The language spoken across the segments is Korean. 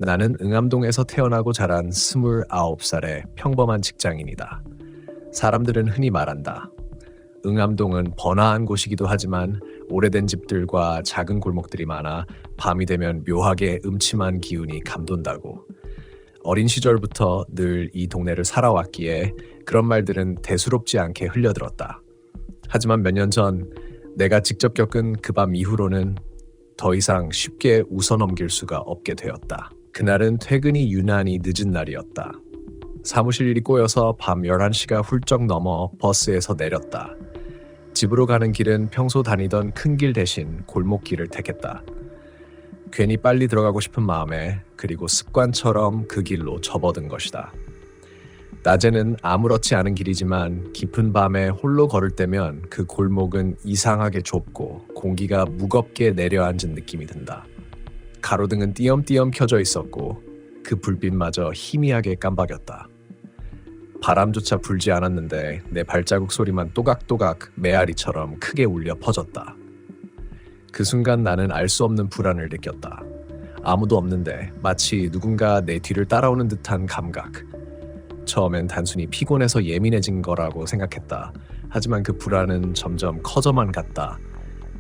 나는 응암동에서 태어나고 자란 29살의 평범한 직장인이다. 사람들은 흔히 말한다. 응암동은 번화한 곳이기도 하지만 오래된 집들과 작은 골목들이 많아 밤이 되면 묘하게 음침한 기운이 감돈다고. 어린 시절부터 늘 이 동네를 살아왔기에 그런 말들은 대수롭지 않게 흘려들었다. 하지만 몇 년 전 내가 직접 겪은 그 밤 이후로는 더 이상 쉽게 웃어넘길 수가 없게 되었다. 그날은 퇴근이 유난히 늦은 날이었다. 사무실 일이 꼬여서 밤 11시가 훌쩍 넘어 버스에서 내렸다. 집으로 가는 길은 평소 다니던 큰 길 대신 골목길을 택했다. 괜히 빨리 들어가고 싶은 마음에 그리고 습관처럼 그 길로 접어든 것이다. 낮에는 아무렇지 않은 길이지만 깊은 밤에 홀로 걸을 때면 그 골목은 이상하게 좁고 공기가 무겁게 내려앉은 느낌이 든다. 가로등은 띄엄띄엄 켜져 있었고 그 불빛마저 희미하게 깜박였다. 바람조차 불지 않았는데 내 발자국 소리만 또각또각 메아리처럼 크게 울려 퍼졌다. 그 순간 나는 알 수 없는 불안을 느꼈다. 아무도 없는데 마치 누군가 내 뒤를 따라오는 듯한 감각. 처음엔 단순히 피곤해서 예민해진 거라고 생각했다. 하지만 그 불안은 점점 커져만 갔다.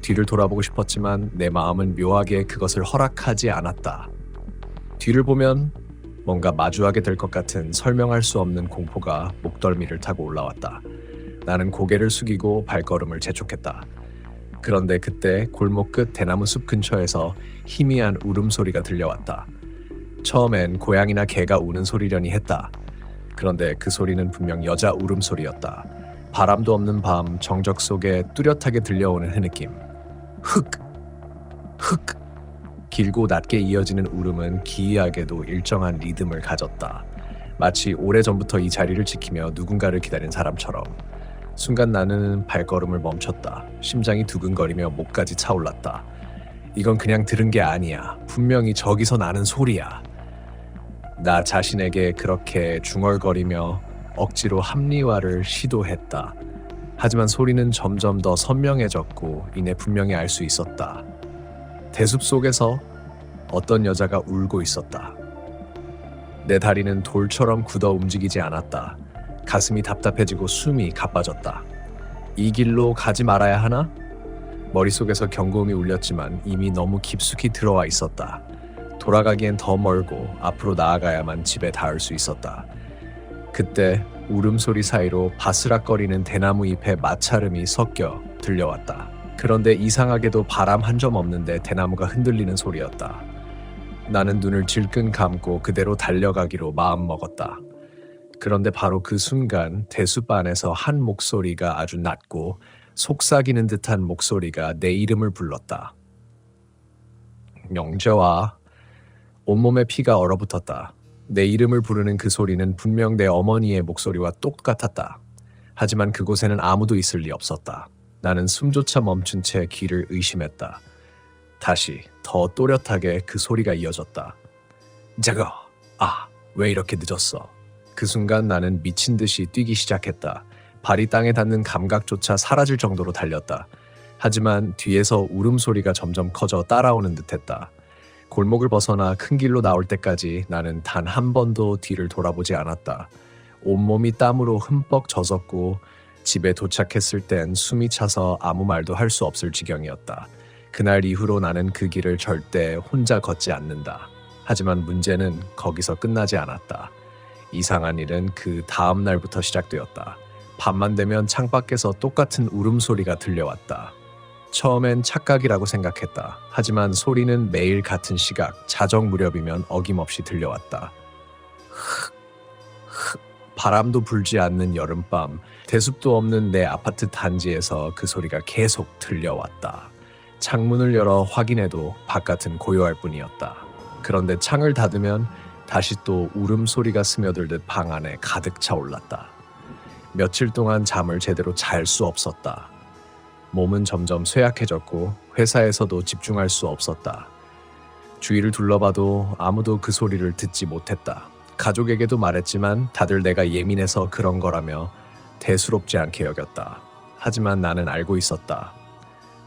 뒤를 돌아보고 싶었지만 내 마음은 묘하게 그것을 허락하지 않았다. 뒤를 보면 뭔가 마주하게 될 것 같은 설명할 수 없는 공포가 목덜미를 타고 올라왔다. 나는 고개를 숙이고 발걸음을 재촉했다. 그런데 그때 골목 끝 대나무 숲 근처에서 희미한 울음소리가 들려왔다. 처음엔 고양이나 개가 우는 소리려니 했다. 그런데 그 소리는 분명 여자 울음소리였다. 바람도 없는 밤 정적 속에 뚜렷하게 들려오는 흐느낌. 흑! 흑! 길고 낮게 이어지는 울음은 기이하게도 일정한 리듬을 가졌다. 마치 오래전부터 이 자리를 지키며 누군가를 기다린 사람처럼. 순간 나는 발걸음을 멈췄다. 심장이 두근거리며 목까지 차올랐다. 이건 그냥 들은 게 아니야. 분명히 저기서 나는 소리야. 나 자신에게 그렇게 중얼거리며 억지로 합리화를 시도했다. 하지만 소리는 점점 더 선명해졌고 이내 분명히 알 수 있었다. 대숲 속에서 어떤 여자가 울고 있었다. 내 다리는 돌처럼 굳어 움직이지 않았다. 가슴이 답답해지고 숨이 가빠졌다. 이 길로 가지 말아야 하나? 머릿속에서 경고음이 울렸지만 이미 너무 깊숙이 들어와 있었다. 돌아가기엔 더 멀고 앞으로 나아가야만 집에 닿을 수 있었다. 그때 울음소리 사이로 바스락거리는 대나무 잎의 마찰음이 섞여 들려왔다. 그런데 이상하게도 바람 한 점 없는데 대나무가 흔들리는 소리였다. 나는 눈을 질끈 감고 그대로 달려가기로 마음먹었다. 그런데 바로 그 순간 대숲 안에서 한 목소리가 아주 낮고 속삭이는 듯한 목소리가 내 이름을 불렀다. 영재와. 온몸에 피가 얼어붙었다. 내 이름을 부르는 그 소리는 분명 내 어머니의 목소리와 똑같았다. 하지만 그곳에는 아무도 있을 리 없었다. 나는 숨조차 멈춘 채 귀를 의심했다. 다시 더 또렷하게 그 소리가 이어졌다. 저거, 왜 이렇게 늦었어? 그 순간 나는 미친 듯이 뛰기 시작했다. 발이 땅에 닿는 감각조차 사라질 정도로 달렸다. 하지만 뒤에서 울음소리가 점점 커져 따라오는 듯했다. 골목을 벗어나 큰 길로 나올 때까지 나는 단 한 번도 뒤를 돌아보지 않았다. 온몸이 땀으로 흠뻑 젖었고 집에 도착했을 땐 숨이 차서 아무 말도 할 수 없을 지경이었다. 그날 이후로 나는 그 길을 절대 혼자 걷지 않는다. 하지만 문제는 거기서 끝나지 않았다. 이상한 일은 그 다음 날부터 시작되었다. 밤만 되면 창밖에서 똑같은 울음소리가 들려왔다. 처음엔 착각이라고 생각했다. 하지만 소리는 매일 같은 시각, 자정 무렵이면 어김없이 들려왔다. 바람도 불지 않는 여름밤, 대숲도 없는 내 아파트 단지에서 그 소리가 계속 들려왔다. 창문을 열어 확인해도 바깥은 고요할 뿐이었다. 그런데 창을 닫으면 다시 또 울음소리가 스며들듯 방 안에 가득 차올랐다. 며칠 동안 잠을 제대로 잘 수 없었다. 몸은 점점 쇠약해졌고 회사에서도 집중할 수 없었다. 주위를 둘러봐도 아무도 그 소리를 듣지 못했다. 가족에게도 말했지만 다들 내가 예민해서 그런 거라며 대수롭지 않게 여겼다. 하지만 나는 알고 있었다.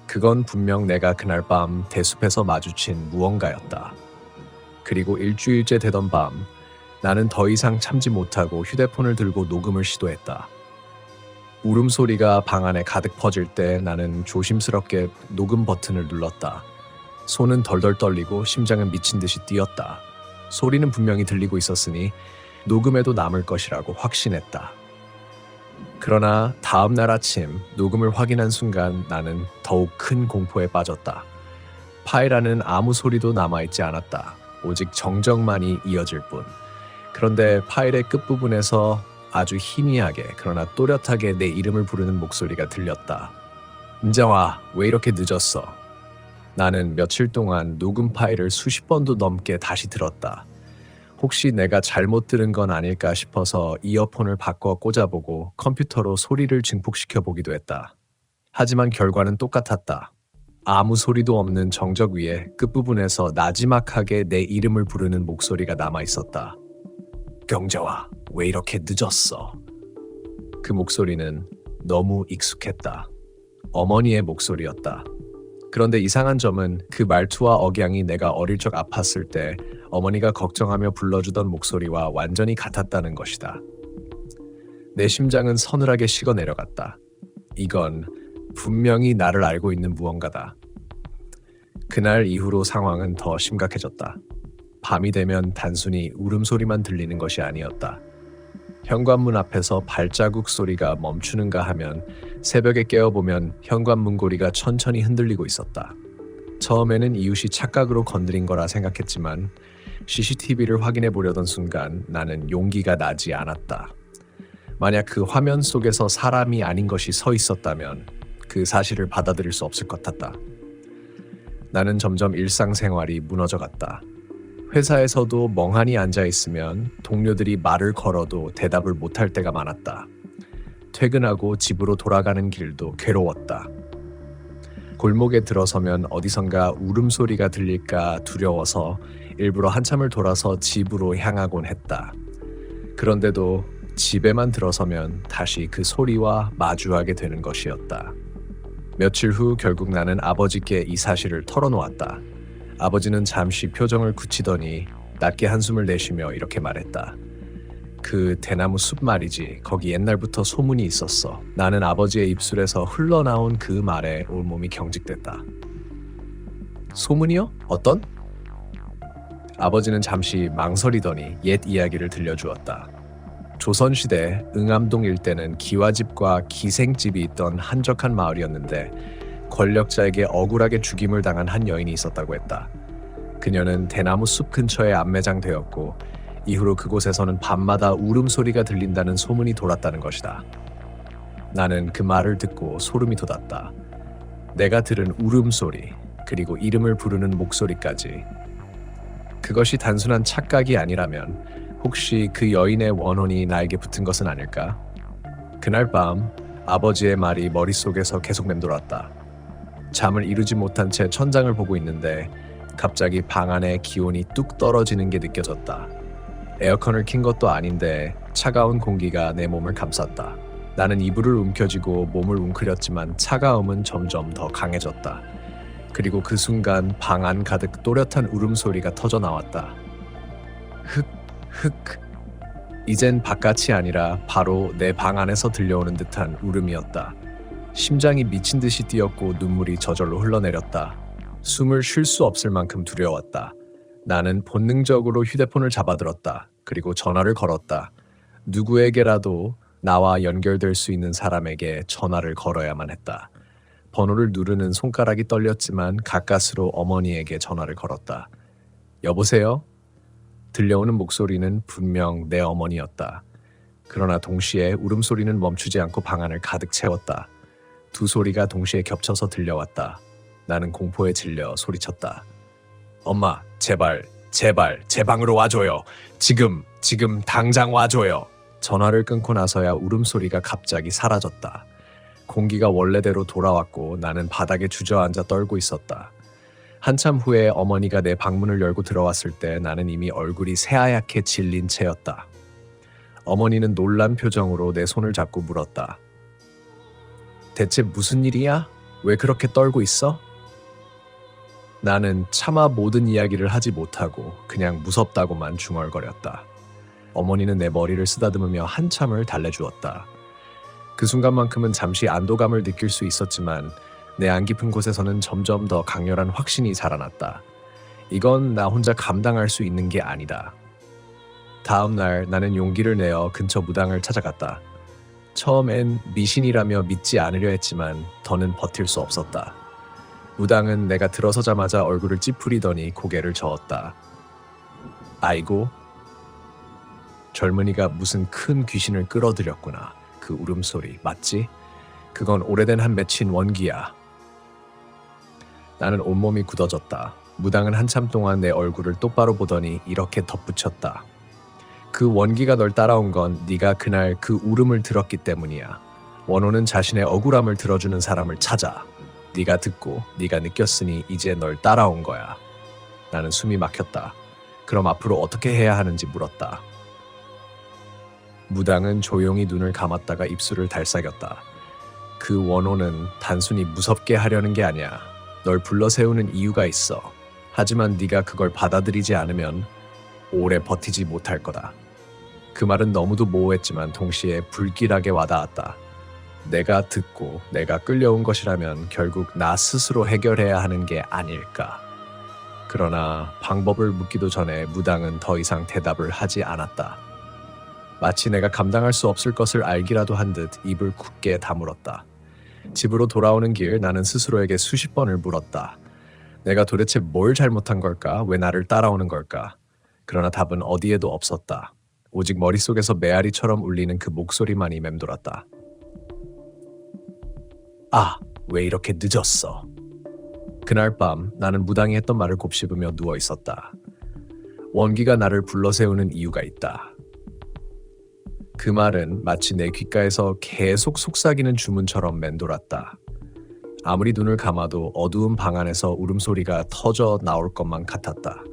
그건 분명 내가 그날 밤 대숲에서 마주친 무언가였다. 그리고 일주일째 되던 밤, 나는 더 이상 참지 못하고 휴대폰을 들고 녹음을 시도했다. 울음소리가 방 안에 가득 퍼질 때 나는 조심스럽게 녹음 버튼을 눌렀다. 손은 덜덜 떨리고 심장은 미친 듯이 뛰었다. 소리는 분명히 들리고 있었으니 녹음에도 남을 것이라고 확신했다. 그러나 다음 날 아침 녹음을 확인한 순간 나는 더욱 큰 공포에 빠졌다. 파일 안에는 아무 소리도 남아있지 않았다. 오직 정적만이 이어질 뿐. 그런데 파일의 끝부분에서 아주 희미하게 그러나 또렷하게 내 이름을 부르는 목소리가 들렸다. 은정아, 왜 이렇게 늦었어? 나는 며칠 동안 녹음 파일을 수십 번도 넘게 다시 들었다. 혹시 내가 잘못 들은 건 아닐까 싶어서 이어폰을 바꿔 꽂아보고 컴퓨터로 소리를 증폭시켜 보기도 했다. 하지만 결과는 똑같았다. 아무 소리도 없는 정적 위에 끝부분에서 나지막하게 내 이름을 부르는 목소리가 남아 있었다. 경재와, 왜 이렇게 늦었어? 그 목소리는 너무 익숙했다. 어머니의 목소리였다. 그런데 이상한 점은 그 말투와 억양이 내가 어릴 적 아팠을 때 어머니가 걱정하며 불러주던 목소리와 완전히 같았다는 것이다. 내 심장은 서늘하게 식어 내려갔다. 이건 분명히 나를 알고 있는 무언가다. 그날 이후로 상황은 더 심각해졌다. 밤이 되면 단순히 울음소리만 들리는 것이 아니었다. 현관문 앞에서 발자국 소리가 멈추는가 하면 새벽에 깨어보면 현관문 고리가 천천히 흔들리고 있었다. 처음에는 이웃이 착각으로 건드린 거라 생각했지만 CCTV를 확인해 보려던 순간 나는 용기가 나지 않았다. 만약 그 화면 속에서 사람이 아닌 것이 서 있었다면 그 사실을 받아들일 수 없을 것 같았다. 나는 점점 일상생활이 무너져갔다. 회사에서도 멍하니 앉아있으면 동료들이 말을 걸어도 대답을 못할 때가 많았다. 퇴근하고 집으로 돌아가는 길도 괴로웠다. 골목에 들어서면 어디선가 울음소리가 들릴까 두려워서 일부러 한참을 돌아서 집으로 향하곤 했다. 그런데도 집에만 들어서면 다시 그 소리와 마주하게 되는 것이었다. 며칠 후 결국 나는 아버지께 이 사실을 털어놓았다. 아버지는 잠시 표정을 굳히더니 낮게 한숨을 내쉬며 이렇게 말했다. 그 대나무 숲 말이지, 거기 옛날부터 소문이 있었어. 나는 아버지의 입술에서 흘러나온 그 말에 온몸이 경직됐다. 소문이요? 어떤? 아버지는 잠시 망설이더니 옛 이야기를 들려주었다. 조선시대 응암동 일대는 기와집과 기생집이 있던 한적한 마을이었는데 권력자에게 억울하게 죽임을 당한 한 여인이 있었다고 했다. 그녀는 대나무 숲 근처에 안매장되었고 이후로 그곳에서는 밤마다 울음소리가 들린다는 소문이 돌았다는 것이다. 나는 그 말을 듣고 소름이 돋았다. 내가 들은 울음소리, 그리고 이름을 부르는 목소리까지. 그것이 단순한 착각이 아니라면 혹시 그 여인의 원혼이 나에게 붙은 것은 아닐까? 그날 밤 아버지의 말이 머릿속에서 계속 맴돌았다. 잠을 이루지 못한 채 천장을 보고 있는데 갑자기 방 안의 기온이 뚝 떨어지는 게 느껴졌다. 에어컨을 킨 것도 아닌데 차가운 공기가 내 몸을 감쌌다. 나는 이불을 움켜쥐고 몸을 웅크렸지만 차가움은 점점 더 강해졌다. 그리고 그 순간 방 안 가득 또렷한 울음소리가 터져 나왔다. 흑, 흑. 이젠 바깥이 아니라 바로 내 방 안에서 들려오는 듯한 울음이었다. 심장이 미친 듯이 뛰었고 눈물이 저절로 흘러내렸다. 숨을 쉴 수 없을 만큼 두려웠다. 나는 본능적으로 휴대폰을 잡아들었다. 그리고 전화를 걸었다. 누구에게라도 나와 연결될 수 있는 사람에게 전화를 걸어야만 했다. 번호를 누르는 손가락이 떨렸지만 가까스로 어머니에게 전화를 걸었다. 여보세요? 들려오는 목소리는 분명 내 어머니였다. 그러나 동시에 울음소리는 멈추지 않고 방 안을 가득 채웠다. 두 소리가 동시에 겹쳐서 들려왔다. 나는 공포에 질려 소리쳤다. 엄마, 제발 제 방으로 와줘요. 지금 당장 와줘요. 전화를 끊고 나서야 울음소리가 갑자기 사라졌다. 공기가 원래대로 돌아왔고 나는 바닥에 주저앉아 떨고 있었다. 한참 후에 어머니가 내 방문을 열고 들어왔을 때 나는 이미 얼굴이 새하얗게 질린 채였다. 어머니는 놀란 표정으로 내 손을 잡고 물었다. 대체 무슨 일이야? 왜 그렇게 떨고 있어? 나는 차마 모든 이야기를 하지 못하고 그냥 무섭다고만 중얼거렸다. 어머니는 내 머리를 쓰다듬으며 한참을 달래주었다. 그 순간만큼은 잠시 안도감을 느낄 수 있었지만 내 안 깊은 곳에서는 점점 더 강렬한 확신이 자라났다. 이건 나 혼자 감당할 수 있는 게 아니다. 다음 날 나는 용기를 내어 근처 무당을 찾아갔다. 처음엔 미신이라며 믿지 않으려 했지만 더는 버틸 수 없었다. 무당은 내가 들어서자마자 얼굴을 찌푸리더니 고개를 저었다. 아이고, 젊은이가 무슨 큰 귀신을 끌어들였구나. 그 울음소리 맞지? 그건 오래된 한 맺힌 원기야. 나는 온몸이 굳어졌다. 무당은 한참 동안 내 얼굴을 똑바로 보더니 이렇게 덧붙였다. 그 원기가 널 따라온 건 네가 그날 그 울음을 들었기 때문이야. 원호는 자신의 억울함을 들어주는 사람을 찾아. 네가 듣고 네가 느꼈으니 이제 널 따라온 거야. 나는 숨이 막혔다. 그럼 앞으로 어떻게 해야 하는지 물었다. 무당은 조용히 눈을 감았다가 입술을 달싹였다. 그 원호는 단순히 무섭게 하려는 게 아니야. 널 불러세우는 이유가 있어. 하지만 네가 그걸 받아들이지 않으면 오래 버티지 못할 거다. 그 말은 너무도 모호했지만 동시에 불길하게 와닿았다. 내가 듣고 내가 끌려온 것이라면 결국 나 스스로 해결해야 하는 게 아닐까. 그러나 방법을 묻기도 전에 무당은 더 이상 대답을 하지 않았다. 마치 내가 감당할 수 없을 것을 알기라도 한 듯 입을 굳게 다물었다. 집으로 돌아오는 길 나는 스스로에게 수십 번을 물었다. 내가 도대체 뭘 잘못한 걸까? 왜 나를 따라오는 걸까? 그러나 답은 어디에도 없었다. 오직 머릿속에서 메아리처럼 울리는 그 목소리만이 맴돌았다. 아, 왜 이렇게 늦었어? 그날 밤 나는 무당이 했던 말을 곱씹으며 누워 있었다. 원기가 나를 불러세우는 이유가 있다. 그 말은 마치 내 귓가에서 계속 속삭이는 주문처럼 맴돌았다. 아무리 눈을 감아도 어두운 방 안에서 울음소리가 터져 나올 것만 같았다.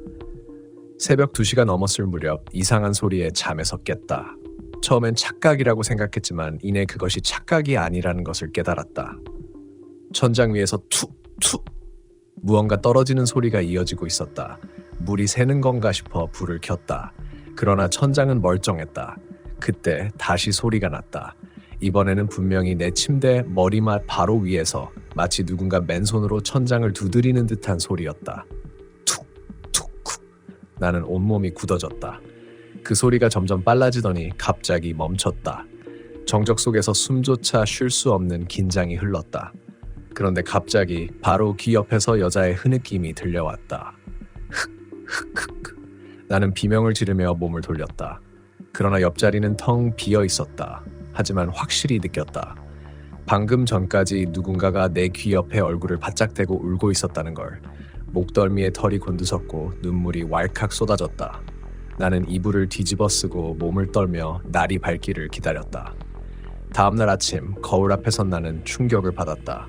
새벽 2시가 넘었을 무렵 이상한 소리에 잠에서 깼다. 처음엔 착각이라고 생각했지만 이내 그것이 착각이 아니라는 것을 깨달았다. 천장 위에서 툭툭 무언가 떨어지는 소리가 이어지고 있었다. 물이 새는 건가 싶어 불을 켰다. 그러나 천장은 멀쩡했다. 그때 다시 소리가 났다. 이번에는 분명히 내 침대 머리맡 바로 위에서 마치 누군가 맨손으로 천장을 두드리는 듯한 소리였다. 툭툭. 나는 온몸이 굳어졌다. 그 소리가 점점 빨라지더니 갑자기 멈췄다. 정적 속에서 숨조차 쉴 수 없는 긴장이 흘렀다. 그런데 갑자기 바로 귀 옆에서 여자의 흐느낌이 들려왔다. 흑흑흑. 나는 비명을 지르며 몸을 돌렸다. 그러나 옆자리는 텅 비어 있었다. 하지만 확실히 느꼈다. 방금 전까지 누군가가 내 귀 옆에 얼굴을 바짝 대고 울고 있었다는 걸. 목덜미에 털이 곤두섰고 눈물이 왈칵 쏟아졌다. 나는 이불을 뒤집어 쓰고 몸을 떨며 날이 밝기를 기다렸다. 다음날 아침 거울 앞에 선 나는 충격을 받았다.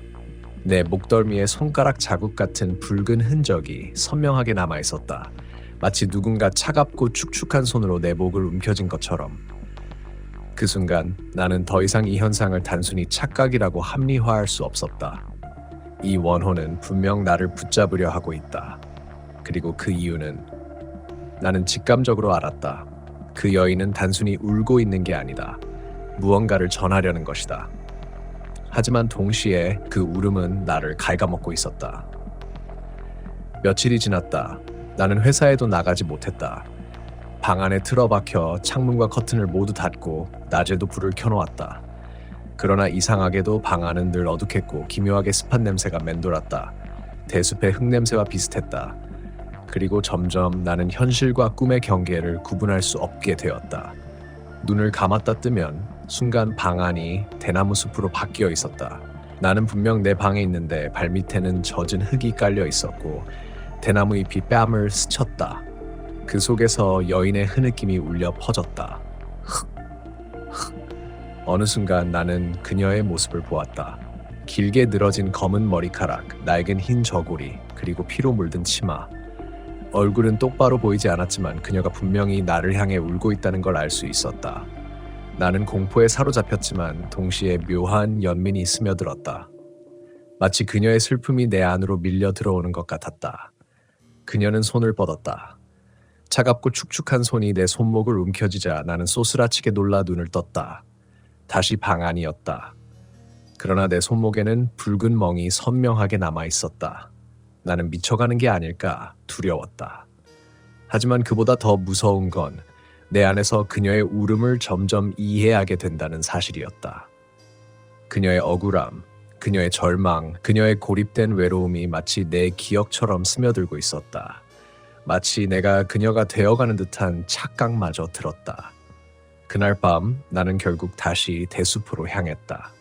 내 목덜미에 손가락 자국 같은 붉은 흔적이 선명하게 남아 있었다. 마치 누군가 차갑고 축축한 손으로 내 목을 움켜쥔 것처럼. 그 순간 나는 더 이상 이 현상을 단순히 착각이라고 합리화할 수 없었다. 이 원호는 분명 나를 붙잡으려 하고 있다. 그리고 그 이유는 나는 직감적으로 알았다. 그 여인은 단순히 울고 있는 게 아니다. 무언가를 전하려는 것이다. 하지만 동시에 그 울음은 나를 갉아먹고 있었다. 며칠이 지났다. 나는 회사에도 나가지 못했다. 방 안에 틀어박혀 창문과 커튼을 모두 닫고 낮에도 불을 켜놓았다. 그러나 이상하게도 방 안은 늘 어둑했고 기묘하게 습한 냄새가 맴돌았다. 대숲의 흙냄새와 비슷했다. 그리고 점점 나는 현실과 꿈의 경계를 구분할 수 없게 되었다. 눈을 감았다 뜨면 순간 방 안이 대나무 숲으로 바뀌어 있었다. 나는 분명 내 방에 있는데 발밑에는 젖은 흙이 깔려 있었고 대나무 잎이 뺨을 스쳤다. 그 속에서 여인의 흐느낌이 울려 퍼졌다. 어느 순간 나는 그녀의 모습을 보았다. 길게 늘어진 검은 머리카락, 낡은 흰 저고리, 그리고 피로 물든 치마. 얼굴은 똑바로 보이지 않았지만 그녀가 분명히 나를 향해 울고 있다는 걸 알 수 있었다. 나는 공포에 사로잡혔지만 동시에 묘한 연민이 스며들었다. 마치 그녀의 슬픔이 내 안으로 밀려 들어오는 것 같았다. 그녀는 손을 뻗었다. 차갑고 축축한 손이 내 손목을 움켜쥐자 나는 소스라치게 놀라 눈을 떴다. 다시 방 안이었다. 그러나 내 손목에는 붉은 멍이 선명하게 남아 있었다. 나는 미쳐가는 게 아닐까 두려웠다. 하지만 그보다 더 무서운 건 내 안에서 그녀의 울음을 점점 이해하게 된다는 사실이었다. 그녀의 억울함, 그녀의 절망, 그녀의 고립된 외로움이 마치 내 기억처럼 스며들고 있었다. 마치 내가 그녀가 되어가는 듯한 착각마저 들었다. 그날 밤 나는 결국 다시 대숲으로 향했다.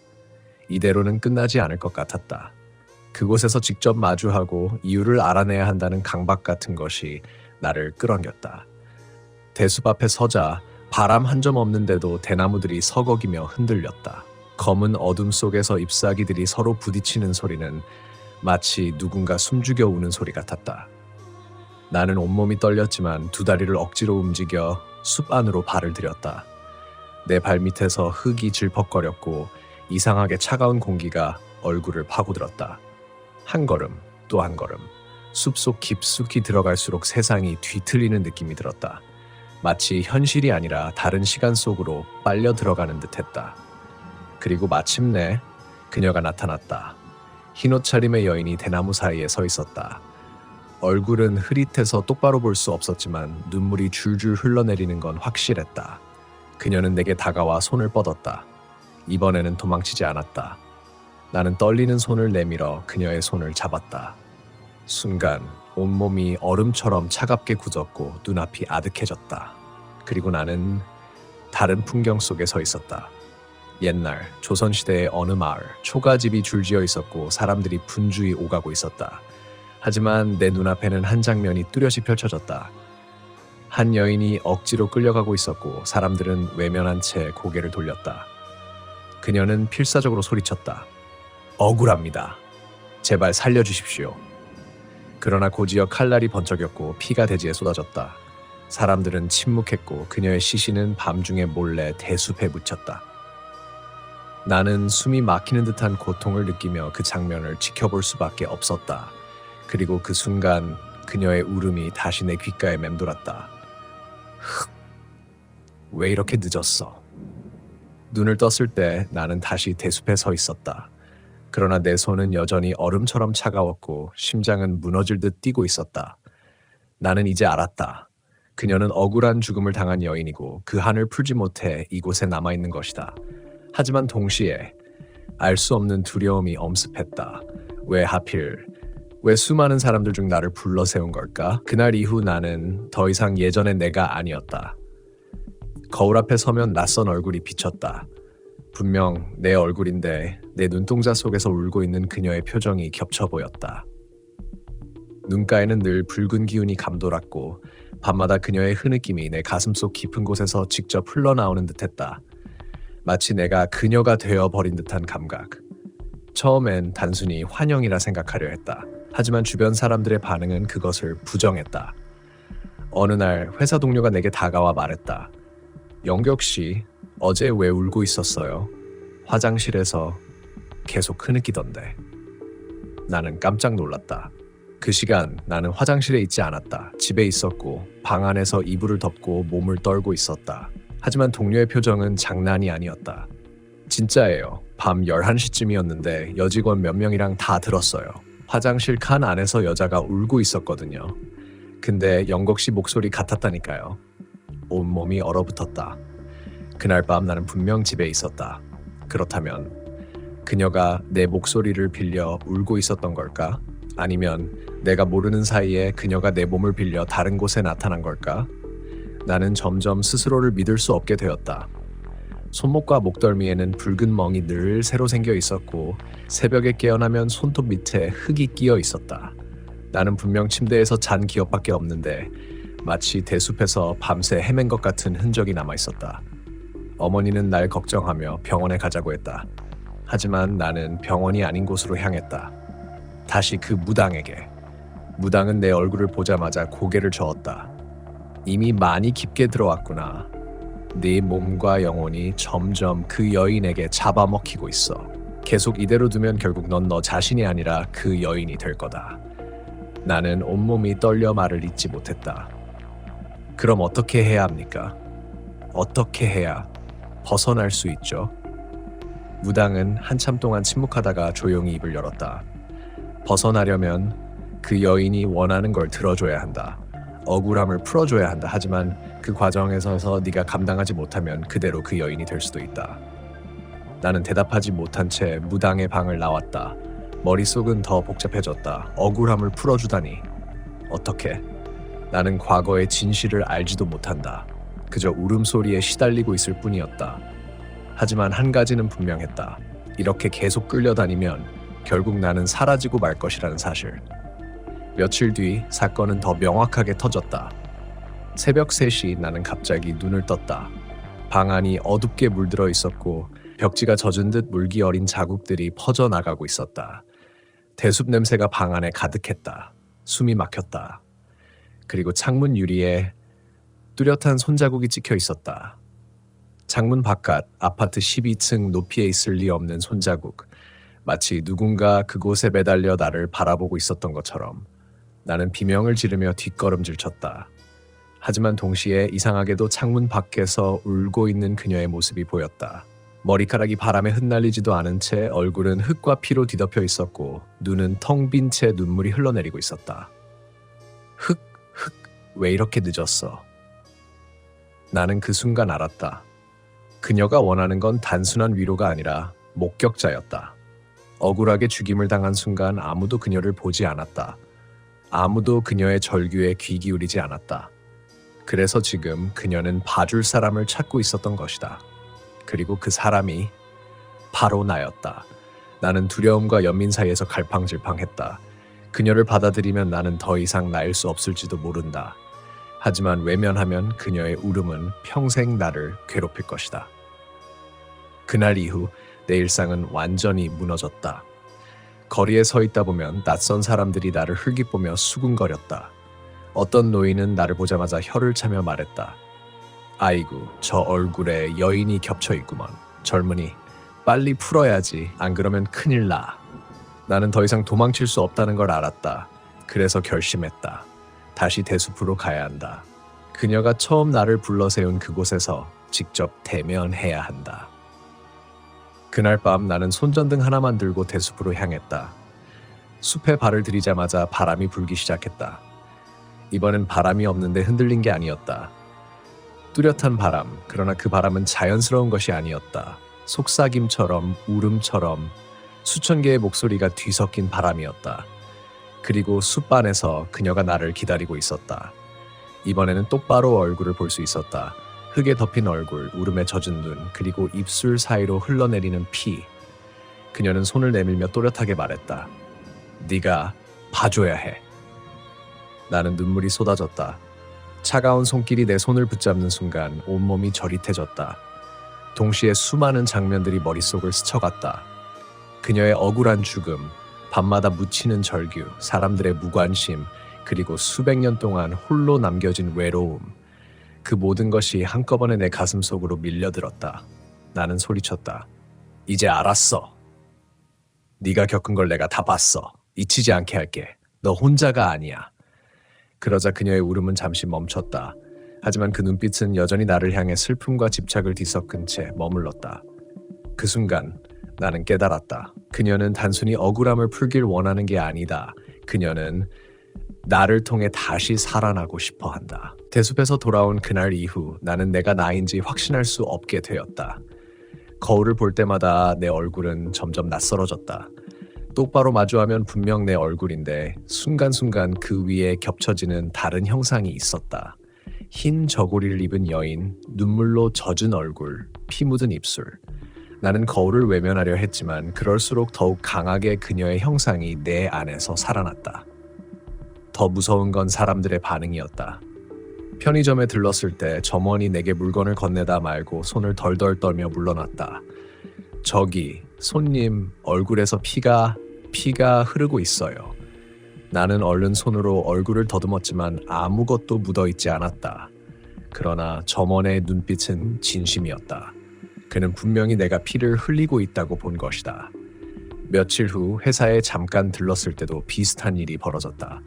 이대로는 끝나지 않을 것 같았다. 그곳에서 직접 마주하고 이유를 알아내야 한다는 강박 같은 것이 나를 끌어안겼다. 대숲 앞에 서자 바람 한 점 없는데도 대나무들이 서걱이며 흔들렸다. 검은 어둠 속에서 잎사귀들이 서로 부딪히는 소리는 마치 누군가 숨죽여 우는 소리 같았다. 나는 온몸이 떨렸지만 두 다리를 억지로 움직여 숲 안으로 발을 들였다. 내 발밑에서 흙이 질퍽거렸고 이상하게 차가운 공기가 얼굴을 파고들었다. 한 걸음 또 한 걸음 숲속 깊숙이 들어갈수록 세상이 뒤틀리는 느낌이 들었다. 마치 현실이 아니라 다른 시간 속으로 빨려 들어가는 듯했다. 그리고 마침내 그녀가 나타났다. 흰 옷차림의 여인이 대나무 사이에 서 있었다. 얼굴은 흐릿해서 똑바로 볼 수 없었지만 눈물이 줄줄 흘러내리는 건 확실했다. 그녀는 내게 다가와 손을 뻗었다. 이번에는 도망치지 않았다. 나는 떨리는 손을 내밀어 그녀의 손을 잡았다. 순간 온몸이 얼음처럼 차갑게 굳었고 눈앞이 아득해졌다. 그리고 나는 다른 풍경 속에 서 있었다. 옛날 조선시대의 어느 마을, 초가집이 줄지어 있었고 사람들이 분주히 오가고 있었다. 하지만 내 눈앞에는 한 장면이 뚜렷이 펼쳐졌다. 한 여인이 억지로 끌려가고 있었고 사람들은 외면한 채 고개를 돌렸다. 그녀는 필사적으로 소리쳤다. 억울합니다. 제발 살려주십시오. 그러나 곧이어 칼날이 번쩍였고 피가 대지에 쏟아졌다. 사람들은 침묵했고 그녀의 시신은 밤중에 몰래 대숲에 묻혔다. 나는 숨이 막히는 듯한 고통을 느끼며 그 장면을 지켜볼 수밖에 없었다. 그리고 그 순간 그녀의 울음이 다시 내 귓가에 맴돌았다. 왜 이렇게 늦었어? 눈을 떴을 때 나는 다시 대숲에 서 있었다. 그러나 내 손은 여전히 얼음처럼 차가웠고 심장은 무너질 듯 뛰고 있었다. 나는 이제 알았다. 그녀는 억울한 죽음을 당한 여인이고 그 한을 풀지 못해 이곳에 남아있는 것이다. 하지만 동시에 알 수 없는 두려움이 엄습했다. 왜 하필, 왜 수많은 사람들 중 나를 불러세운 걸까? 그날 이후 나는 더 이상 예전의 내가 아니었다. 거울 앞에 서면 낯선 얼굴이 비쳤다. 분명 내 얼굴인데 내 눈동자 속에서 울고 있는 그녀의 표정이 겹쳐 보였다. 눈가에는 늘 붉은 기운이 감돌았고 밤마다 그녀의 흐느낌이 내 가슴속 깊은 곳에서 직접 흘러나오는 듯했다. 마치 내가 그녀가 되어버린 듯한 감각. 처음엔 단순히 환영이라 생각하려 했다. 하지만 주변 사람들의 반응은 그것을 부정했다. 어느 날 회사 동료가 내게 다가와 말했다. 영격 씨, 어제 왜 울고 있었어요? 화장실에서 계속 흐느끼던데. 나는 깜짝 놀랐다. 그 시간 나는 화장실에 있지 않았다. 집에 있었고 방 안에서 이불을 덮고 몸을 떨고 있었다. 하지만 동료의 표정은 장난이 아니었다. 진짜예요. 밤 11시쯤이었는데 여직원 몇 명이랑 다 들었어요. 화장실 칸 안에서 여자가 울고 있었거든요. 근데 영국 씨 목소리 같았다니까요. 온몸이 얼어붙었다. 그날 밤 나는 분명 집에 있었다. 그렇다면 그녀가 내 목소리를 빌려 울고 있었던 걸까? 아니면 내가 모르는 사이에 그녀가 내 몸을 빌려 다른 곳에 나타난 걸까? 나는 점점 스스로를 믿을 수 없게 되었다. 손목과 목덜미에는 붉은 멍이 늘 새로 생겨 있었고 새벽에 깨어나면 손톱 밑에 흙이 끼어 있었다. 나는 분명 침대에서 잔 기억밖에 없는데 마치 대숲에서 밤새 헤맨 것 같은 흔적이 남아 있었다. 어머니는 날 걱정하며 병원에 가자고 했다. 하지만 나는 병원이 아닌 곳으로 향했다. 다시 그 무당에게. 무당은 내 얼굴을 보자마자 고개를 저었다. 이미 많이 깊게 들어왔구나. 네 몸과 영혼이 점점 그 여인에게 잡아먹히고 있어. 계속 이대로 두면 결국 넌 너 자신이 아니라 그 여인이 될 거다. 나는 온몸이 떨려 말을 잇지 못했다. 그럼 어떻게 해야 합니까? 어떻게 해야 벗어날 수 있죠? 무당은 한참 동안 침묵하다가 조용히 입을 열었다. 벗어나려면 그 여인이 원하는 걸 들어줘야 한다. 억울함을 풀어줘야 한다. 하지만 그 과정에서 네가 감당하지 못하면 그대로 그 여인이 될 수도 있다. 나는 대답하지 못한 채 무당의 방을 나왔다. 머릿속은 더 복잡해졌다. 억울함을 풀어주다니. 어떻게? 나는 과거의 진실을 알지도 못한다. 그저 울음소리에 시달리고 있을 뿐이었다. 하지만 한 가지는 분명했다. 이렇게 계속 끌려다니면 결국 나는 사라지고 말 것이라는 사실. 며칠 뒤 사건은 더 명확하게 터졌다. 새벽 3시 나는 갑자기 눈을 떴다. 방 안이 어둡게 물들어 있었고 벽지가 젖은 듯 물기 어린 자국들이 퍼져나가고 있었다. 대숲 냄새가 방 안에 가득했다. 숨이 막혔다. 그리고 창문 유리에 뚜렷한 손자국이 찍혀 있었다. 창문 바깥 아파트 12층 높이에 있을 리 없는 손자국. 마치 누군가 그곳에 매달려 나를 바라보고 있었던 것처럼. 나는 비명을 지르며 뒷걸음질 쳤다. 하지만 동시에 이상하게도 창문 밖에서 울고 있는 그녀의 모습이 보였다. 머리카락이 바람에 흩날리지도 않은 채 얼굴은 흙과 피로 뒤덮여 있었고 눈은 텅 빈 채 눈물이 흘러내리고 있었다. 왜 이렇게 늦었어? 나는 그 순간 알았다. 그녀가 원하는 건 단순한 위로가 아니라 목격자였다. 억울하게 죽임을 당한 순간 아무도 그녀를 보지 않았다. 아무도 그녀의 절규에 귀 기울이지 않았다. 그래서 지금 그녀는 봐줄 사람을 찾고 있었던 것이다. 그리고 그 사람이 바로 나였다. 나는 두려움과 연민 사이에서 갈팡질팡했다. 그녀를 받아들이면 나는 더 이상 나일 수 없을지도 모른다. 하지만 외면하면 그녀의 울음은 평생 나를 괴롭힐 것이다. 그날 이후 내 일상은 완전히 무너졌다. 거리에 서 있다 보면 낯선 사람들이 나를 흘깃보며 수군거렸다. 어떤 노인은 나를 보자마자 혀를 차며 말했다. 아이고, 저 얼굴에 여인이 겹쳐 있구먼. 젊은이, 빨리 풀어야지. 안 그러면 큰일 나. 나는 더 이상 도망칠 수 없다는 걸 알았다. 그래서 결심했다. 다시 대숲으로 가야 한다. 그녀가 처음 나를 불러세운 그곳에서 직접 대면해야 한다. 그날 밤 나는 손전등 하나만 들고 대숲으로 향했다. 숲에 발을 들이자마자 바람이 불기 시작했다. 이번엔 바람이 없는데 흔들린 게 아니었다. 뚜렷한 바람, 그러나 그 바람은 자연스러운 것이 아니었다. 속삭임처럼, 울음처럼 수천 개의 목소리가 뒤섞인 바람이었다. 그리고 숲 안에서 그녀가 나를 기다리고 있었다. 이번에는 똑바로 얼굴을 볼 수 있었다. 흙에 덮인 얼굴, 울음에 젖은 눈, 그리고 입술 사이로 흘러내리는 피. 그녀는 손을 내밀며 또렷하게 말했다. 네가 봐줘야 해. 나는 눈물이 쏟아졌다. 차가운 손길이 내 손을 붙잡는 순간 온몸이 저릿해졌다. 동시에 수많은 장면들이 머릿속을 스쳐갔다. 그녀의 억울한 죽음, 밤마다 묻히는 절규, 사람들의 무관심, 그리고 수백 년 동안 홀로 남겨진 외로움. 그 모든 것이 한꺼번에 내 가슴 속으로 밀려들었다. 나는 소리쳤다. 이제 알았어. 네가 겪은 걸 내가 다 봤어. 잊히지 않게 할게. 너 혼자가 아니야. 그러자 그녀의 울음은 잠시 멈췄다. 하지만 그 눈빛은 여전히 나를 향해 슬픔과 집착을 뒤섞은 채 머물렀다. 그 순간 나는 깨달았다. 그녀는 단순히 억울함을 풀길 원하는 게 아니다. 그녀는 나를 통해 다시 살아나고 싶어 한다. 대숲에서 돌아온 그날 이후 나는 내가 나인지 확신할 수 없게 되었다. 거울을 볼 때마다 내 얼굴은 점점 낯설어졌다. 똑바로 마주하면 분명 내 얼굴인데 순간순간 그 위에 겹쳐지는 다른 형상이 있었다. 흰 저고리를 입은 여인, 눈물로 젖은 얼굴, 피 묻은 입술. 나는 거울을 외면하려 했지만 그럴수록 더욱 강하게 그녀의 형상이 내 안에서 살아났다. 더 무서운 건 사람들의 반응이었다. 편의점에 들렀을 때 점원이 내게 물건을 건네다 말고 손을 덜덜 떨며 물러났다. 저기 손님 얼굴에서 피가 흐르고 있어요. 나는 얼른 손으로 얼굴을 더듬었지만 아무것도 묻어있지 않았다. 그러나 점원의 눈빛은 진심이었다. 그는 분명히 내가 피를 흘리고 있다고 본 것이다. 며칠 후 회사에 잠깐 들렀을 때도 비슷한 일이 벌어졌다.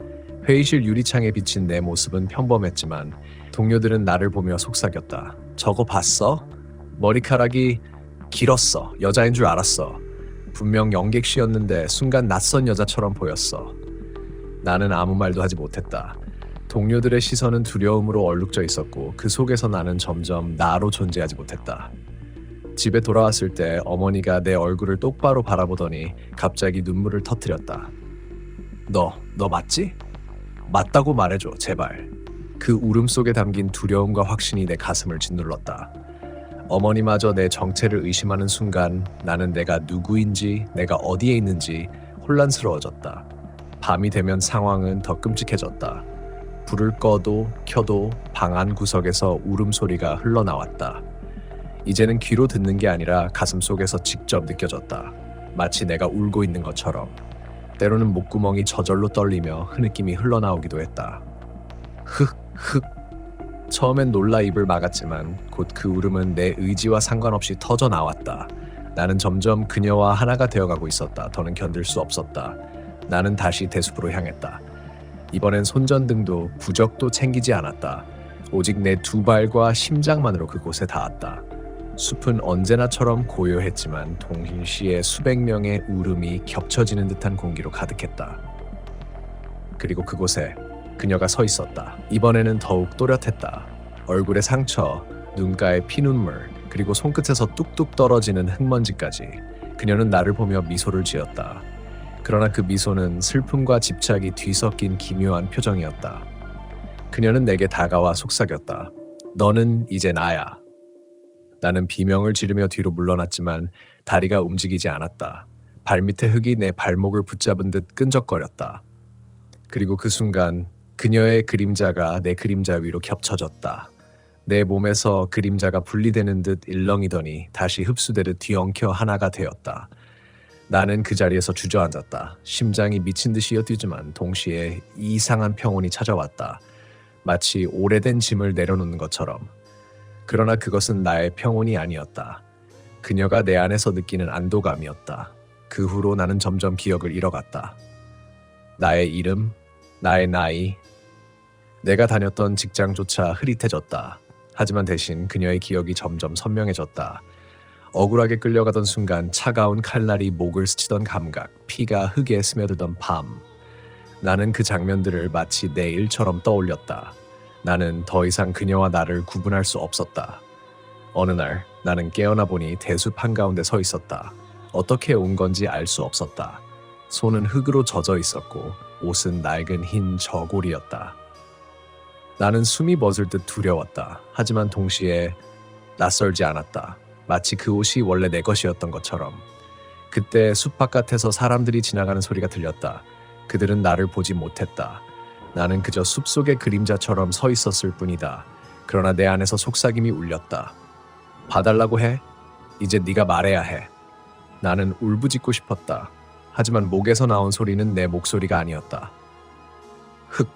회의실 유리창에 비친 내 모습은 평범했지만 동료들은 나를 보며 속삭였다. 저거 봤어? 머리카락이 길었어. 여자인 줄 알았어. 분명 연객시였는데 순간 낯선 여자처럼 보였어. 나는 아무 말도 하지 못했다. 동료들의 시선은 두려움으로 얼룩져 있었고 그 속에서 나는 점점 나로 존재하지 못했다. 집에 돌아왔을 때 어머니가 내 얼굴을 똑바로 바라보더니 갑자기 눈물을 터뜨렸다. 너 맞지? 맞다고 말해줘, 제발. 그 울음 속에 담긴 두려움과 확신이 내 가슴을 짓눌렀다. 어머니마저 내 정체를 의심하는 순간 나는 내가 누구인지, 내가 어디에 있는지 혼란스러워졌다. 밤이 되면 상황은 더 끔찍해졌다. 불을 꺼도 켜도 방 안 구석에서 울음소리가 흘러나왔다. 이제는 귀로 듣는 게 아니라 가슴 속에서 직접 느껴졌다. 마치 내가 울고 있는 것처럼. 때로는 목구멍이 저절로 떨리며 흐느낌이 흘러나오기도 했다. 흑. 처음엔 놀라 입을 막았지만 곧 그 울음은 내 의지와 상관없이 터져 나왔다. 나는 점점 그녀와 하나가 되어가고 있었다. 더는 견딜 수 없었다. 나는 다시 대숲으로 향했다. 이번엔 손전등도 부적도 챙기지 않았다. 오직 내 두 발과 심장만으로 그곳에 닿았다. 숲은 언제나처럼 고요했지만 동시에 수백 명의 울음이 겹쳐지는 듯한 공기로 가득했다. 그리고 그곳에 그녀가 서 있었다. 이번에는 더욱 또렷했다. 얼굴에 상처, 눈가에 피눈물, 그리고 손끝에서 뚝뚝 떨어지는 흙먼지까지. 그녀는 나를 보며 미소를 지었다. 그러나 그 미소는 슬픔과 집착이 뒤섞인 기묘한 표정이었다. 그녀는 내게 다가와 속삭였다. 너는 이제 나야. 나는 비명을 지르며 뒤로 물러났지만 다리가 움직이지 않았다. 발밑의 흙이 내 발목을 붙잡은 듯 끈적거렸다. 그리고 그 순간 그녀의 그림자가 내 그림자 위로 겹쳐졌다. 내 몸에서 그림자가 분리되는 듯 일렁이더니 다시 흡수되듯 뒤엉켜 하나가 되었다. 나는 그 자리에서 주저앉았다. 심장이 미친 듯이 뛰었지만 동시에 이상한 평온이 찾아왔다. 마치 오래된 짐을 내려놓는 것처럼. 그러나 그것은 나의 평온이 아니었다. 그녀가 내 안에서 느끼는 안도감이었다. 그 후로 나는 점점 기억을 잃어갔다. 나의 이름, 나의 나이, 내가 다녔던 직장조차 흐릿해졌다. 하지만 대신 그녀의 기억이 점점 선명해졌다. 억울하게 끌려가던 순간 차가운 칼날이 목을 스치던 감각, 피가 흙에 스며들던 밤. 나는 그 장면들을 마치 내일처럼 떠올렸다. 나는 더 이상 그녀와 나를 구분할 수 없었다. 어느 날 나는 깨어나 보니 대숲 한가운데 서 있었다. 어떻게 온 건지 알 수 없었다. 손은 흙으로 젖어 있었고 옷은 낡은 흰 저고리였다. 나는 숨이 멎을 듯 두려웠다. 하지만 동시에 낯설지 않았다. 마치 그 옷이 원래 내 것이었던 것처럼. 그때 숲 바깥에서 사람들이 지나가는 소리가 들렸다. 그들은 나를 보지 못했다. 나는 그저 숲속의 그림자처럼 서 있었을 뿐이다. 그러나 내 안에서 속삭임이 울렸다. 봐달라고 해? 이제 네가 말해야 해. 나는 울부짖고 싶었다. 하지만 목에서 나온 소리는 내 목소리가 아니었다. 흑.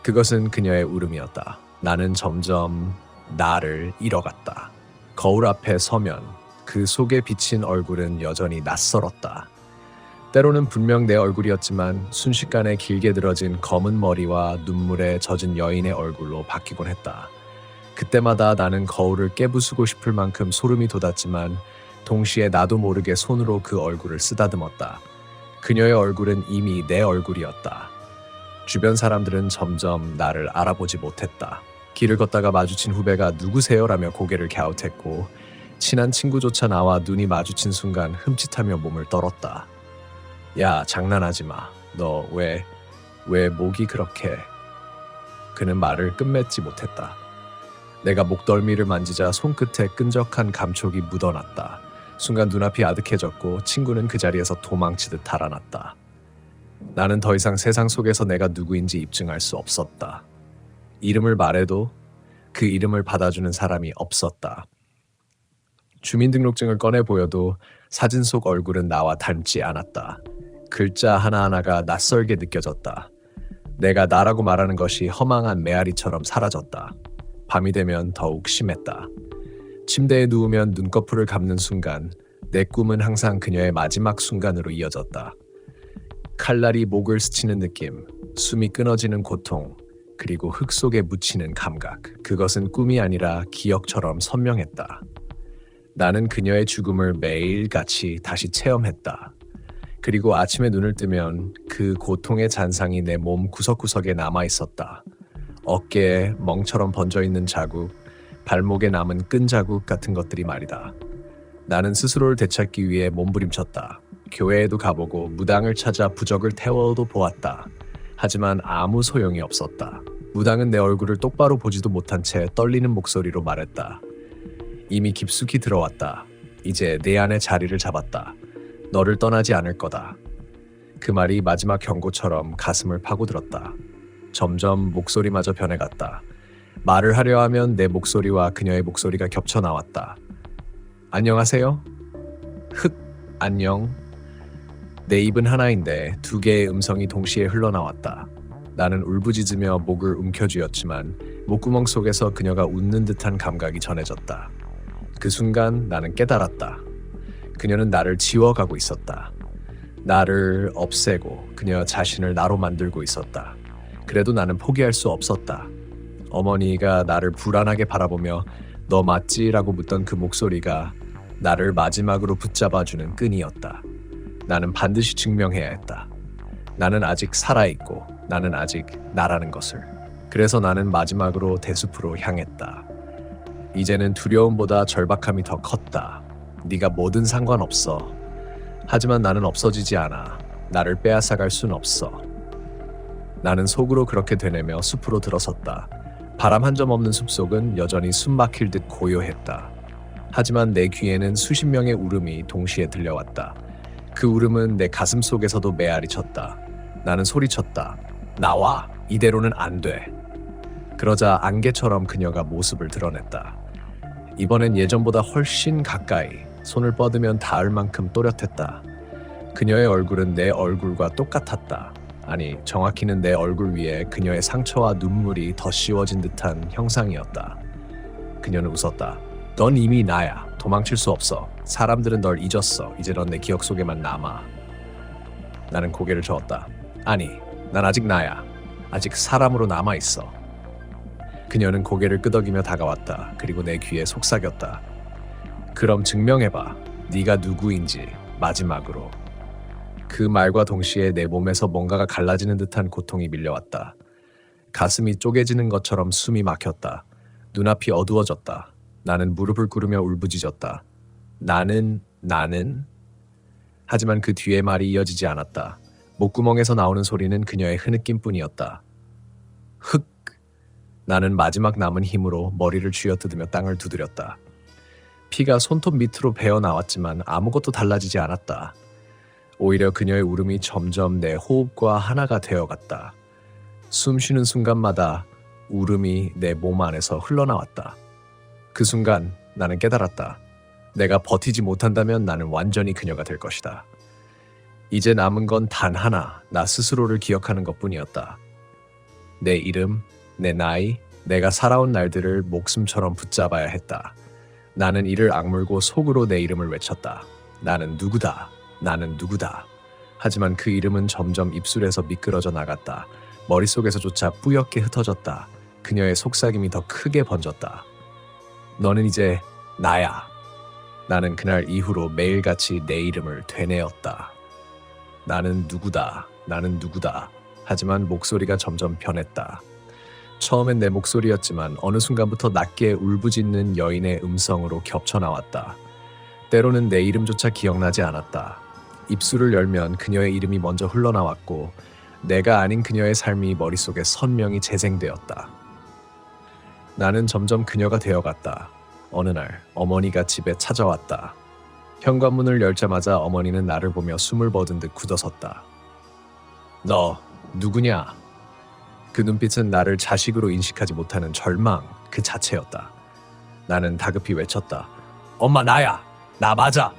그것은 그녀의 울음이었다. 나는 점점 나를 잃어갔다. 거울 앞에 서면 그 속에 비친 얼굴은 여전히 낯설었다. 때로는 분명 내 얼굴이었지만 순식간에 길게 늘어진 검은 머리와 눈물에 젖은 여인의 얼굴로 바뀌곤 했다. 그때마다 나는 거울을 깨부수고 싶을 만큼 소름이 돋았지만 동시에 나도 모르게 손으로 그 얼굴을 쓰다듬었다. 그녀의 얼굴은 이미 내 얼굴이었다. 주변 사람들은 점점 나를 알아보지 못했다. 길을 걷다가 마주친 후배가 누구세요라며 고개를 갸웃했고 친한 친구조차 나와 눈이 마주친 순간 흠칫하며 몸을 떨었다. 야, 장난하지 마. 너 왜 목이 그렇게... 그는 말을 끝맺지 못했다. 내가 목덜미를 만지자 손끝에 끈적한 감촉이 묻어났다. 순간 눈앞이 아득해졌고 친구는 그 자리에서 도망치듯 달아났다. 나는 더 이상 세상 속에서 내가 누구인지 입증할 수 없었다. 이름을 말해도 그 이름을 받아주는 사람이 없었다. 주민등록증을 꺼내 보여도 사진 속 얼굴은 나와 닮지 않았다. 글자 하나하나가 낯설게 느껴졌다. 내가 나라고 말하는 것이 허망한 메아리처럼 사라졌다. 밤이 되면 더욱 심했다. 침대에 누우면 눈꺼풀을 감는 순간 내 꿈은 항상 그녀의 마지막 순간으로 이어졌다. 칼날이 목을 스치는 느낌, 숨이 끊어지는 고통, 그리고 흙 속에 묻히는 감각. 그것은 꿈이 아니라 기억처럼 선명했다. 나는 그녀의 죽음을 매일같이 다시 체험했다. 그리고 아침에 눈을 뜨면 그 고통의 잔상이 내 몸 구석구석에 남아 있었다. 어깨에 멍처럼 번져 있는 자국, 발목에 남은 끈 자국 같은 것들이 말이다. 나는 스스로를 되찾기 위해 몸부림쳤다. 교회에도 가보고 무당을 찾아 부적을 태워도 보았다. 하지만 아무 소용이 없었다. 무당은 내 얼굴을 똑바로 보지도 못한 채 떨리는 목소리로 말했다. 이미 깊숙이 들어왔다. 이제 내 안에 자리를 잡았다. 너를 떠나지 않을 거다. 그 말이 마지막 경고처럼 가슴을 파고들었다. 점점 목소리마저 변해갔다. 말을 하려 하면 내 목소리와 그녀의 목소리가 겹쳐 나왔다. 안녕하세요? 안녕. 내 입은 하나인데 두 개의 음성이 동시에 흘러나왔다. 나는 울부짖으며 목을 움켜쥐었지만 목구멍 속에서 그녀가 웃는 듯한 감각이 전해졌다. 그 순간 나는 깨달았다. 그녀는 나를 지워가고 있었다. 나를 없애고 그녀 자신을 나로 만들고 있었다. 그래도 나는 포기할 수 없었다. 어머니가 나를 불안하게 바라보며 너 맞지? 라고 묻던 그 목소리가 나를 마지막으로 붙잡아주는 끈이었다. 나는 반드시 증명해야 했다. 나는 아직 살아있고 나는 아직 나라는 것을. 그래서 나는 마지막으로 대숲으로 향했다. 이제는 두려움보다 절박함이 더 컸다. 네가 뭐든 상관없어. 하지만 나는 없어지지 않아. 나를 빼앗아갈 순 없어. 나는 속으로 그렇게 되뇌며 숲으로 들어섰다. 바람 한 점 없는 숲속은 여전히 숨 막힐 듯 고요했다. 하지만 내 귀에는 수십 명의 울음이 동시에 들려왔다. 그 울음은 내 가슴 속에서도 메아리 쳤다. 나는 소리쳤다. 나와! 이대로는 안 돼. 그러자 안개처럼 그녀가 모습을 드러냈다. 이번엔 예전보다 훨씬 가까이, 손을 뻗으면 닿을 만큼 또렷했다. 그녀의 얼굴은 내 얼굴과 똑같았다. 아니, 정확히는 내 얼굴 위에 그녀의 상처와 눈물이 더 씌워진 듯한 형상이었다. 그녀는 웃었다. 넌 이미 나야. 도망칠 수 없어. 사람들은 널 잊었어. 이제 넌 내 기억 속에만 남아. 나는 고개를 저었다. 아니, 난 아직 나야. 아직 사람으로 남아있어. 그녀는 고개를 끄덕이며 다가왔다. 그리고 내 귀에 속삭였다. 그럼 증명해봐. 네가 누구인지 마지막으로. 그 말과 동시에 내 몸에서 뭔가가 갈라지는 듯한 고통이 밀려왔다. 가슴이 쪼개지는 것처럼 숨이 막혔다. 눈앞이 어두워졌다. 나는 무릎을 꿇으며 울부짖었다. 나는? 하지만 그 뒤의 말이 이어지지 않았다. 목구멍에서 나오는 소리는 그녀의 흐느낌뿐이었다. 나는 마지막 남은 힘으로 머리를 쥐어뜯으며 땅을 두드렸다. 피가 손톱 밑으로 배어 나왔지만 아무것도 달라지지 않았다. 오히려 그녀의 울음이 점점 내 호흡과 하나가 되어갔다. 숨 쉬는 순간마다 울음이 내 몸 안에서 흘러나왔다. 그 순간 나는 깨달았다. 내가 버티지 못한다면 나는 완전히 그녀가 될 것이다. 이제 남은 건 단 하나, 나 스스로를 기억하는 것뿐이었다. 내 이름, 내 나이, 내가 살아온 날들을 목숨처럼 붙잡아야 했다. 나는 이를 악물고 속으로 내 이름을 외쳤다. 나는 누구다. 나는 누구다. 하지만 그 이름은 점점 입술에서 미끄러져 나갔다. 머릿속에서조차 뿌옇게 흩어졌다. 그녀의 속삭임이 더 크게 번졌다. 너는 이제 나야. 나는 그날 이후로 매일같이 내 이름을 되뇌었다. 나는 누구다. 나는 누구다. 하지만 목소리가 점점 변했다. 처음엔 내 목소리였지만 어느 순간부터 낮게 울부짖는 여인의 음성으로 겹쳐 나왔다. 때로는 내 이름조차 기억나지 않았다. 입술을 열면 그녀의 이름이 먼저 흘러나왔고 내가 아닌 그녀의 삶이 머릿속에 선명히 재생되었다. 나는 점점 그녀가 되어갔다. 어느 날 어머니가 집에 찾아왔다. 현관문을 열자마자 어머니는 나를 보며 숨을 버든 듯 굳어섰다. 너 누구냐? 그 눈빛은 나를 자식으로 인식하지 못하는 절망 그 자체였다. 나는 다급히 외쳤다. 엄마 나야! 나 맞아!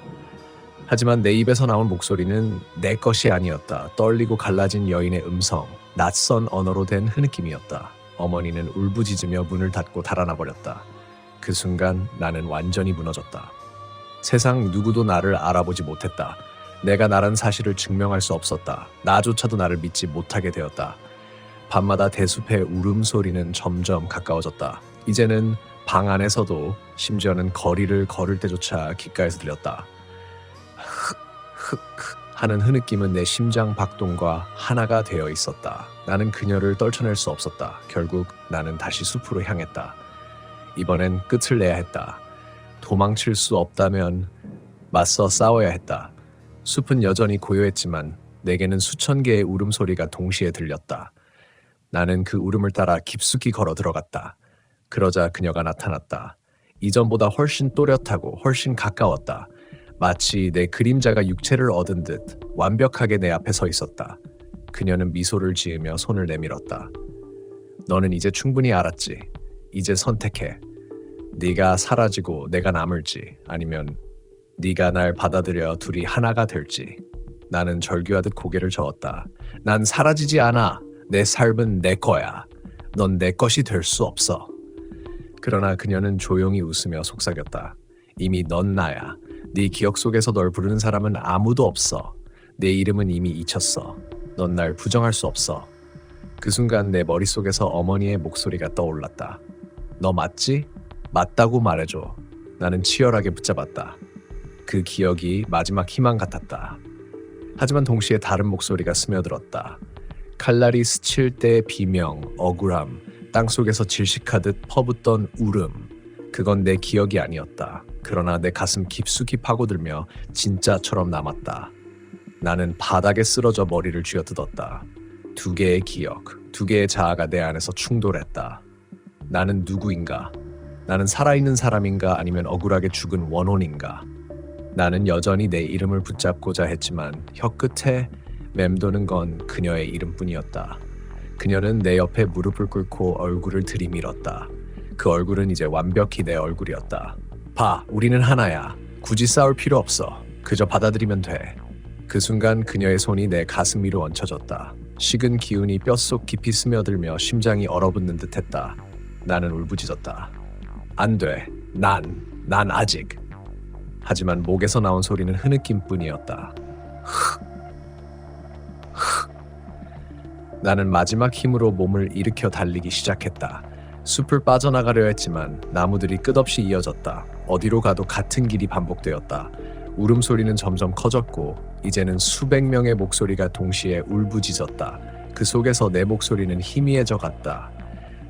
하지만 내 입에서 나온 목소리는 내 것이 아니었다. 떨리고 갈라진 여인의 음성, 낯선 언어로 된 흐느낌이었다. 어머니는 울부짖으며 문을 닫고 달아나 버렸다. 그 순간 나는 완전히 무너졌다. 세상 누구도 나를 알아보지 못했다. 내가 나란 사실을 증명할 수 없었다. 나조차도 나를 믿지 못하게 되었다. 밤마다 대숲의 울음소리는 점점 가까워졌다. 이제는 방 안에서도 심지어는 거리를 걸을 때조차 귓가에서 들렸다. 흑흑흑 하는 흐느낌은 내 심장 박동과 하나가 되어 있었다. 나는 그녀를 떨쳐낼 수 없었다. 결국 나는 다시 숲으로 향했다. 이번엔 끝을 내야 했다. 도망칠 수 없다면 맞서 싸워야 했다. 숲은 여전히 고요했지만 내게는 수천 개의 울음소리가 동시에 들렸다. 나는 그 울음을 따라 깊숙이 걸어 들어갔다. 그러자 그녀가 나타났다. 이전보다 훨씬 또렷하고 훨씬 가까웠다. 마치 내 그림자가 육체를 얻은 듯 완벽하게 내 앞에 서 있었다. 그녀는 미소를 지으며 손을 내밀었다. 너는 이제 충분히 알았지. 이제 선택해. 네가 사라지고 내가 남을지 아니면 네가 날 받아들여 둘이 하나가 될지. 나는 절규하듯 고개를 저었다. 난 사라지지 않아. 내 삶은 내 거야. 넌 내 것이 될 수 없어. 그러나 그녀는 조용히 웃으며 속삭였다. 이미 넌 나야. 네 기억 속에서 널 부르는 사람은 아무도 없어. 내 이름은 이미 잊혔어. 넌 날 부정할 수 없어. 그 순간 내 머릿속에서 어머니의 목소리가 떠올랐다. 너 맞지? 맞다고 말해줘. 나는 치열하게 붙잡았다. 그 기억이 마지막 희망 같았다. 하지만 동시에 다른 목소리가 스며들었다. 칼날이 스칠 때의 비명, 억울함, 땅속에서 질식하듯 퍼붓던 울음. 그건 내 기억이 아니었다. 그러나 내 가슴 깊숙이 파고들며 진짜처럼 남았다. 나는 바닥에 쓰러져 머리를 쥐어뜯었다. 두 개의 기억, 두 개의 자아가 내 안에서 충돌했다. 나는 누구인가? 나는 살아있는 사람인가 아니면 억울하게 죽은 원혼인가? 나는 여전히 내 이름을 붙잡고자 했지만 혀끝에 맴도는 건 그녀의 이름뿐이었다. 그녀는 내 옆에 무릎을 꿇고 얼굴을 들이밀었다. 그 얼굴은 이제 완벽히 내 얼굴이었다. 봐, 우리는 하나야. 굳이 싸울 필요 없어. 그저 받아들이면 돼. 그 순간 그녀의 손이 내 가슴 위로 얹혀졌다. 식은 기운이 뼛속 깊이 스며들며 심장이 얼어붙는 듯했다. 나는 울부짖었다. 안 돼. 난 아직. 하지만 목에서 나온 소리는 흐느낌뿐이었다. 나는 마지막 힘으로 몸을 일으켜 달리기 시작했다. 숲을 빠져나가려 했지만 나무들이 끝없이 이어졌다. 어디로 가도 같은 길이 반복되었다. 울음소리는 점점 커졌고 이제는 수백 명의 목소리가 동시에 울부짖었다. 그 속에서 내 목소리는 희미해져 갔다.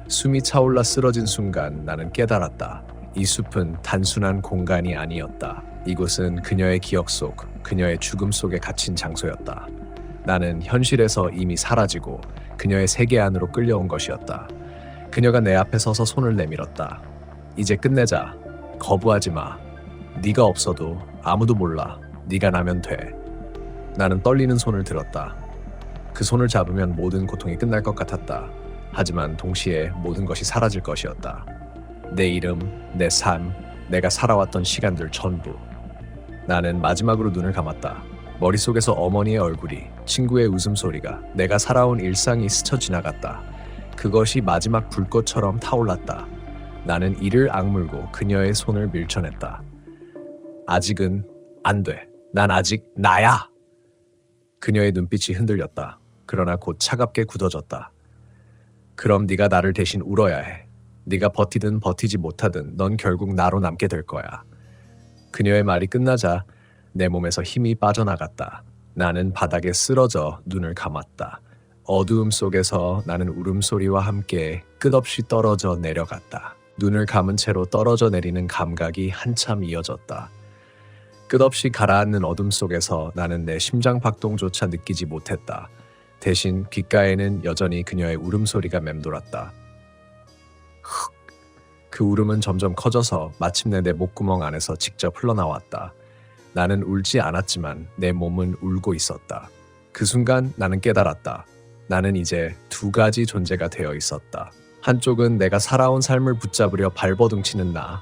숨이 차올라 쓰러진 순간 나는 깨달았다. 이 숲은 단순한 공간이 아니었다. 이곳은 그녀의 기억 속, 그녀의 죽음 속에 갇힌 장소였다. 나는 현실에서 이미 사라지고 그녀의 세계 안으로 끌려온 것이었다. 그녀가 내 앞에 서서 손을 내밀었다. 이제 끝내자. 거부하지 마. 네가 없어도 아무도 몰라. 네가 나면 돼. 나는 떨리는 손을 들었다. 그 손을 잡으면 모든 고통이 끝날 것 같았다. 하지만 동시에 모든 것이 사라질 것이었다. 내 이름, 내 삶, 내가 살아왔던 시간들 전부. 나는 마지막으로 눈을 감았다. 머릿속에서 어머니의 얼굴이, 친구의 웃음소리가, 내가 살아온 일상이 스쳐 지나갔다. 그것이 마지막 불꽃처럼 타올랐다. 나는 이를 악물고 그녀의 손을 밀쳐냈다. 아직은 안 돼. 난 아직 나야. 그녀의 눈빛이 흔들렸다. 그러나 곧 차갑게 굳어졌다. 그럼 네가 나를 대신 울어야 해. 네가 버티든 버티지 못하든 넌 결국 나로 남게 될 거야. 그녀의 말이 끝나자 내 몸에서 힘이 빠져나갔다. 나는 바닥에 쓰러져 눈을 감았다. 어두움 속에서 나는 울음소리와 함께 끝없이 떨어져 내려갔다. 눈을 감은 채로 떨어져 내리는 감각이 한참 이어졌다. 끝없이 가라앉는 어둠 속에서 나는 내 심장 박동조차 느끼지 못했다. 대신 귓가에는 여전히 그녀의 울음소리가 맴돌았다. 그 울음은 점점 커져서 마침내 내 목구멍 안에서 직접 흘러나왔다. 나는 울지 않았지만 내 몸은 울고 있었다. 그 순간 나는 깨달았다. 나는 이제 두 가지 존재가 되어 있었다. 한쪽은 내가 살아온 삶을 붙잡으려 발버둥치는 나.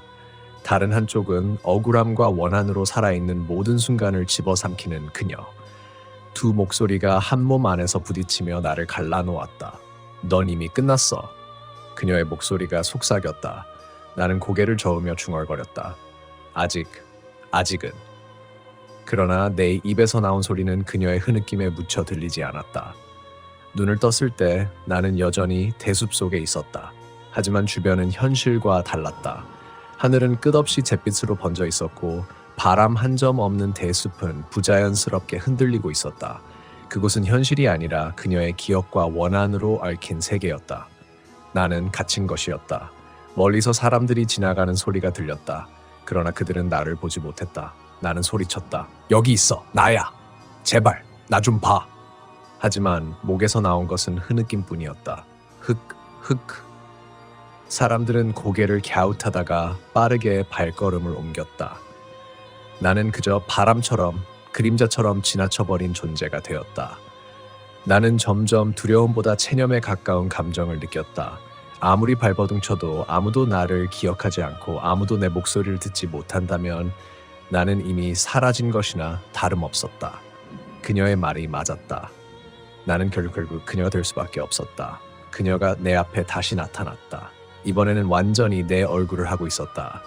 다른 한쪽은 억울함과 원한으로 살아있는 모든 순간을 집어삼키는 그녀. 두 목소리가 한 몸 안에서 부딪히며 나를 갈라놓았다. 넌 이미 끝났어. 그녀의 목소리가 속삭였다. 나는 고개를 저으며 중얼거렸다. 아직은. 그러나 내 입에서 나온 소리는 그녀의 흐느낌에 묻혀 들리지 않았다. 눈을 떴을 때 나는 여전히 대숲 속에 있었다. 하지만 주변은 현실과 달랐다. 하늘은 끝없이 잿빛으로 번져 있었고 바람 한 점 없는 대숲은 부자연스럽게 흔들리고 있었다. 그곳은 현실이 아니라 그녀의 기억과 원한으로 얽힌 세계였다. 나는 갇힌 것이었다. 멀리서 사람들이 지나가는 소리가 들렸다. 그러나 그들은 나를 보지 못했다. 나는 소리쳤다. 여기 있어. 나야. 제발 나 좀 봐. 하지만 목에서 나온 것은 흐느낌뿐이었다. 흑. 사람들은 고개를 갸웃하다가 빠르게 발걸음을 옮겼다. 나는 그저 바람처럼 그림자처럼 지나쳐버린 존재가 되었다. 나는 점점 두려움보다 체념에 가까운 감정을 느꼈다. 아무리 발버둥쳐도 아무도 나를 기억하지 않고 아무도 내 목소리를 듣지 못한다면 나는 이미 사라진 것이나 다름없었다. 그녀의 말이 맞았다. 나는 결국 그녀가 될 수밖에 없었다. 그녀가 내 앞에 다시 나타났다. 이번에는 완전히 내 얼굴을 하고 있었다.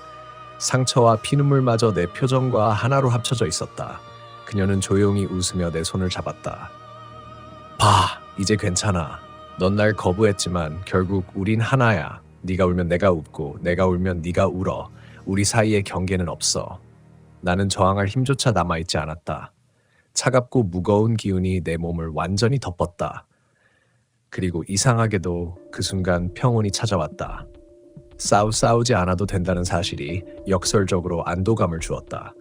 상처와 피눈물마저 내 표정과 하나로 합쳐져 있었다. 그녀는 조용히 웃으며 내 손을 잡았다. 봐, 이제 괜찮아. 넌 날 거부했지만 결국 우린 하나야. 네가 울면 내가 웃고 내가 울면 네가 울어. 우리 사이에 경계는 없어. 나는 저항할 힘조차 남아있지 않았다. 차갑고 무거운 기운이 내 몸을 완전히 덮었다. 그리고 이상하게도 그 순간 평온이 찾아왔다. 싸우지 않아도 된다는 사실이 역설적으로 안도감을 주었다.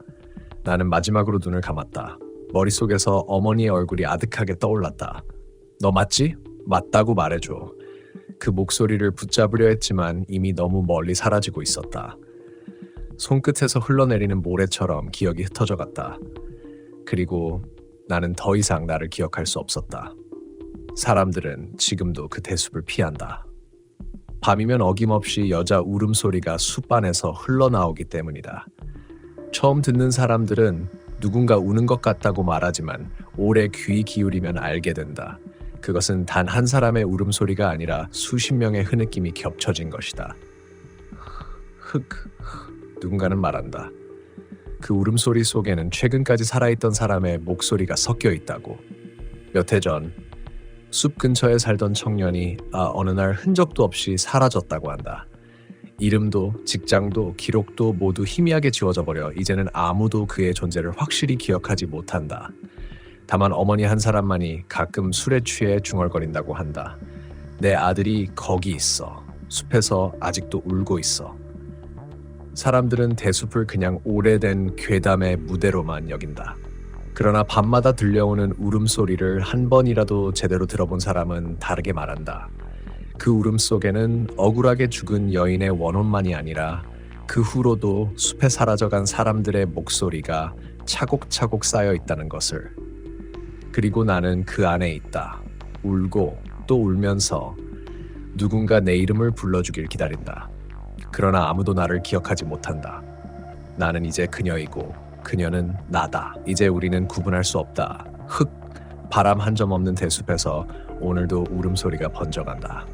나는 마지막으로 눈을 감았다. 머릿속에서 어머니의 얼굴이 아득하게 떠올랐다. 너 맞지? 맞다고 말해줘. 그 목소리를 붙잡으려 했지만 이미 너무 멀리 사라지고 있었다. 손끝에서 흘러내리는 모래처럼 기억이 흩어져 갔다. 그리고 나는 더 이상 나를 기억할 수 없었다. 사람들은 지금도 그 대숲을 피한다. 밤이면 어김없이 여자 울음소리가 숲 안에서 흘러나오기 때문이다. 처음 듣는 사람들은 누군가 우는 것 같다고 말하지만 오래 귀 기울이면 알게 된다. 그것은 단 한 사람의 울음소리가 아니라 수십 명의 흐느낌이 겹쳐진 것이다. 누군가는 말한다. 그 울음소리 속에는 최근까지 살아있던 사람의 목소리가 섞여 있다고. 몇 해 전 숲 근처에 살던 청년이 어느 날 흔적도 없이 사라졌다고 한다. 이름도 직장도 기록도 모두 희미하게 지워져 버려 이제는 아무도 그의 존재를 확실히 기억하지 못한다. 다만 어머니 한 사람만이 가끔 술에 취해 중얼거린다고 한다. 내 아들이 거기 있어. 숲에서 아직도 울고 있어. 사람들은 대숲을 그냥 오래된 괴담의 무대로만 여긴다. 그러나 밤마다 들려오는 울음소리를 한 번이라도 제대로 들어본 사람은 다르게 말한다. 그 울음 속에는 억울하게 죽은 여인의 원혼만이 아니라 그 후로도 숲에 사라져간 사람들의 목소리가 차곡차곡 쌓여 있다는 것을. 그리고 나는 그 안에 있다. 울고 또 울면서 누군가 내 이름을 불러주길 기다린다. 그러나 아무도 나를 기억하지 못한다. 나는 이제 그녀이고 그녀는 나다. 이제 우리는 구분할 수 없다. 바람 한 점 없는 대숲에서 오늘도 울음소리가 번져간다.